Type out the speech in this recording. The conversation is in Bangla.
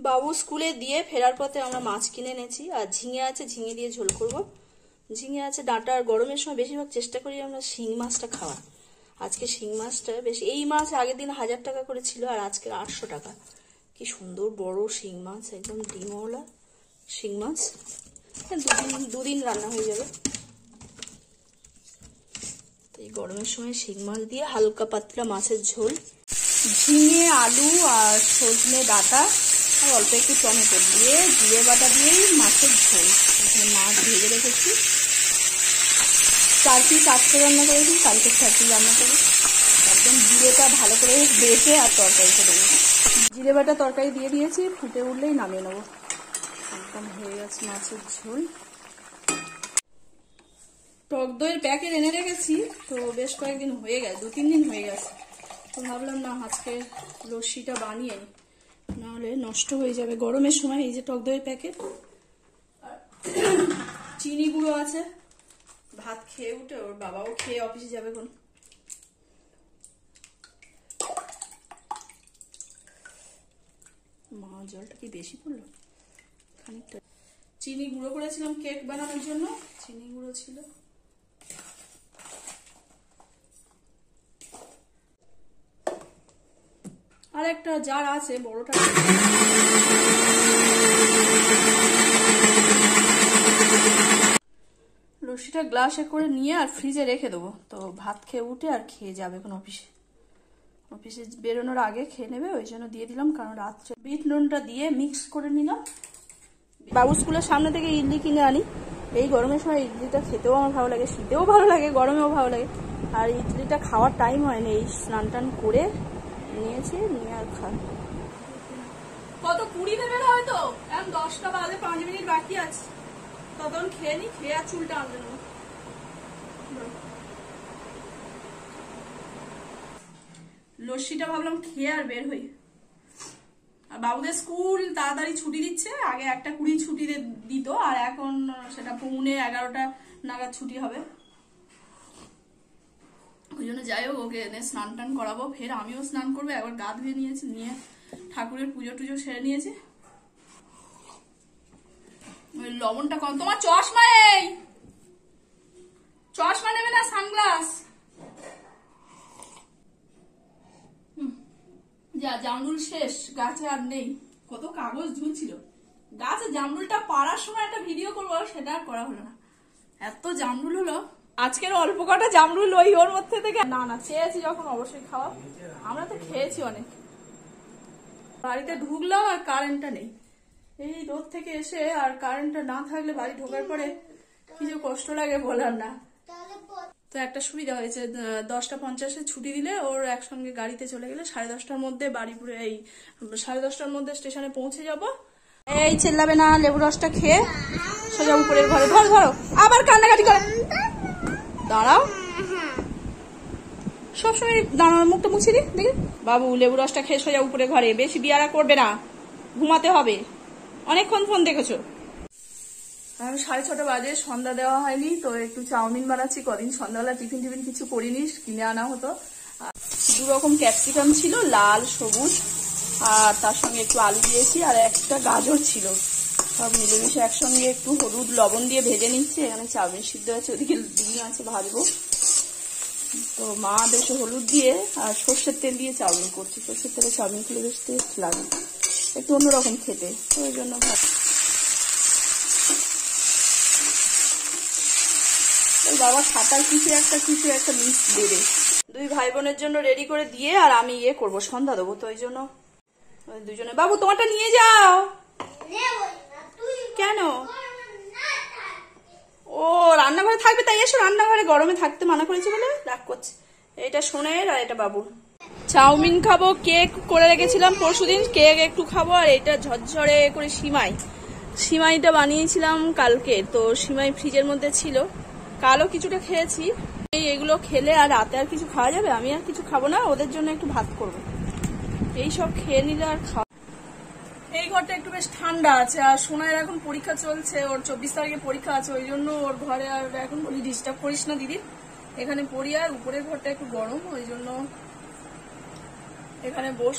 বাবু স্কুলে দিয়ে ফেরার পথে আমরা মাছ কিনে এনেছি, আর ঝিঙে আছে, ঝিঙে দিয়ে ঝোল করব। ঝিঙে আছে, ডাঁটা। আর গরমের সময় বেশিরভাগ চেষ্টা করি আমরা শিং মাছটা খাওয়ার। আজকে শিং মাছটা বেশি, এই মাছ আগের দিন 1000 টাকা করে ছিল, আর আজকে 800 টাকা। কি সুন্দর বড় শিং মাছ, একদম ডিমওয়ালা শিং মাছ। দুদিন রান্না হয়ে যাবে। এই গরমের সময় শিং মাছ দিয়ে হালকা পাতলা মাছের ঝোল, ঝিঙে, আলু আর সজনে ডাঁটা আর অল্প একটু টমেটো দিয়ে জিরে বাটা দিয়েই মাছের ঝোল। এখানে মাছ ভেজে রেখেছি, 4 পিস আজকে রান্না করেছি, কালকে 4 পিস রান্না করি। একদম জিরেটা ভালো করে বেটে আর তরকারিটা দেবো। জিরে বাটা তরকারি দিয়ে দিয়েছি, ফুটে উঠলেই নামিয়ে নেবো। একদম হয়ে গেছে মাছের ঝোল। টক দইয়ের প্যাকেট এনে রেখেছি, তো বেশ কয়েকদিন হয়ে গেছে, 2-3 দিন হয়ে গেছে। তো ভাবলাম না আজকে লস্যিটা বানিয়ে নিই, নাহলে নষ্ট হয়ে যাবে গরমের সময়। এই যে টক দইয়ের প্যাকেট, চিনি গুঁড়ো আছে। ভাত খেয়ে উঠে ওর বাবাও খেয়ে অফিসে যাবে এখন। মা জলটা কি বেশি পড়লো খানিকটা। চিনি গুঁড়ো করেছিলাম কেক বানানোর জন্য, চিনি গুঁড়ো ছিল। আর একটা জার আছে বড়টা, লস্যিটা গ্লাসে করে নিয়ে আর ফ্রিজে রেখে দেবো। তো ভাত খেয়ে উঠে আর খেয়ে যাবে এখন অফিসে বেরোনোর আগে খেয়ে নেবে, ওই জন্য দিয়ে দিলাম। কারণ রাত্রে বিট নুনটা দিয়ে মিক্স করে নিলাম। বাবু স্কুলের সামনে থেকে ইডলি কিনে আনি। এই গরমের সময় ইডলিটা খেতেও আমার ভালো লাগে, শীতেও ভালো লাগে, গরমেও ভালো লাগে। আর ইডলিটা খাওয়ার টাইম হয়নি, এই স্নান টান করে নিয়েছি, নিয়ে আর খান। কত 20 দেবে না হয়তো, এখন 10টা বাজে, 5 মিনিট বাকি আছে। তখন খেয়ে নি, খেয়ে আর চুলটা আনতে নেবো। লস্যিটা ভাবলাম খেয়ে আর বের হই। আর বাবুদের স্কুল তাড়াতাড়ি ছুটি দিচ্ছে, আগে 1:20 ছুটি দিত, আর এখন সেটা 11:30 নাগাদ ছুটি হবে। ওই জন্য যাই হোক, ওকে এনে স্নান টান করাবো, ফের আমিও স্নান করবো। একবার গা ধুয়ে নিয়েছি, নিয়ে ঠাকুরের পুজো টুজো সেরে নিয়েছি। ওই লবণটা কম। তোমার চশমা এই, চশমা নেবে না সানগ্লাস? যা জামরুল শেষ, গাছে আর নেই। কত কাগজ ঝুলছিল গাছে। জামরুলটা পাড়ার সময় একটা ভিডিও করবো, সেটা আর করা হলো না। এত জামরুল হলো আজকের, অল্প কটা জামরুল ওই ওর মধ্যে থেকে। না চেয়েছি যখন অবশ্যই খাওয়া। আমরা তো খেয়েছি অনেক। বাড়িতে ঢুকলাম আর কারেন্টটা নেই। এই রোদ থেকে এসে আর কারেন্টটা না থাকলে বাড়ি ঢোকার পরে কিছু কষ্ট লাগে বলার না। তো একটা সুবিধা হয়েছে, 10:50 ছুটি দিলে ওর একসঙ্গে গাড়িতে চলে গেলে 10:30টার মধ্যে বাড়িপুরে, এই 10:30টার মধ্যে স্টেশনে পৌঁছে যাব। এই চেল্লাবে না, লেবু রসটা খেয়ে সোজা উপরের ঘরে। ধরো আবার কান্নাকাটি করে, দাঁড়াও। সবসময় দাঁড়ানোর মুখটা মুছে দি দেখি। বাবু লেবু রসটা খেয়ে সোজা উপরে ঘরে, বেশি বিয়ারা করবে না, ঘুমাতে হবে। অনেকক্ষণ ফোন দেখেছো। আমি 6:30 বাজে, সন্ধ্যা দেওয়া হয়নি, তো একটু চাউমিন বানাচ্ছি। কদিন সন্ধ্যাবেলা টিফিন কিছু করিনি, কিনে আনা হতো। 2 রকম ক্যাপসিকাম ছিল, লাল সবুজ, আর তার সঙ্গে একটু আলু দিয়েছি, আর একটা গাজর ছিল। সব মিলেমিশে একসঙ্গে একটু হলুদ লবণ দিয়ে ভেজে নিচ্ছি। এখানে চাউমিন সিদ্ধ আছে, ওদিকে ডিম আছে ভাজবো। তো মা বেশ হলুদ দিয়ে আর সর্ষের তেল দিয়ে চাউমিন করছি। সর্ষের তেলে চাউমিন খেলে বেশ টেস্ট লাগে, একটু অন্যরকম খেতে, তো ওই জন্য বাবা খাতার কিছু একটা লিস্ট দেবে। 2 ভাই বোনের জন্য রেডি করে দিয়ে আর আমি করবো, সন্ধ্যা দেবো। তো ওই জন্য দুজনে। বাবু তোমারটা নিয়ে যাও। কেন? ও রান্নাঘরে থাকবে, তাই এসো রান্নাঘরে। গরমে থাকতে মানা করেছি বলে রাগ করছে। এটা সোনের আর এটা বাবুর। চাউমিন খাবো, কেক করে রেখেছিলাম পরশুদিন, কেক একটু খাবো। আর এটা ঝরঝরে করে সিমাইটা বানিয়েছিলাম কালকে, তো সিমাই ফ্রিজের মধ্যে ছিল, কালও কিছুটা খেয়েছি। এগুলো খেলে আর রাতে আর কিছু খাওয়া যাবে? আমি আর কিছু খাবো না, ওদের জন্য একটু ভাত করবো। এইসব খেয়ে নিলে আর খাওয়া। এই ঘরটা একটু বেশ ঠান্ডা আছে, আর সোনার এখন পরীক্ষা চলছে, ওর 24 তারিখে পরীক্ষা আছে। ওই জন্য ওর ঘরে আর এখন বলি ডিস্টার্ব করিস না দিদি, এখানে পড়ি। আর উপরের ঘরটা একটু গরম, ওই জন্য এখানে বস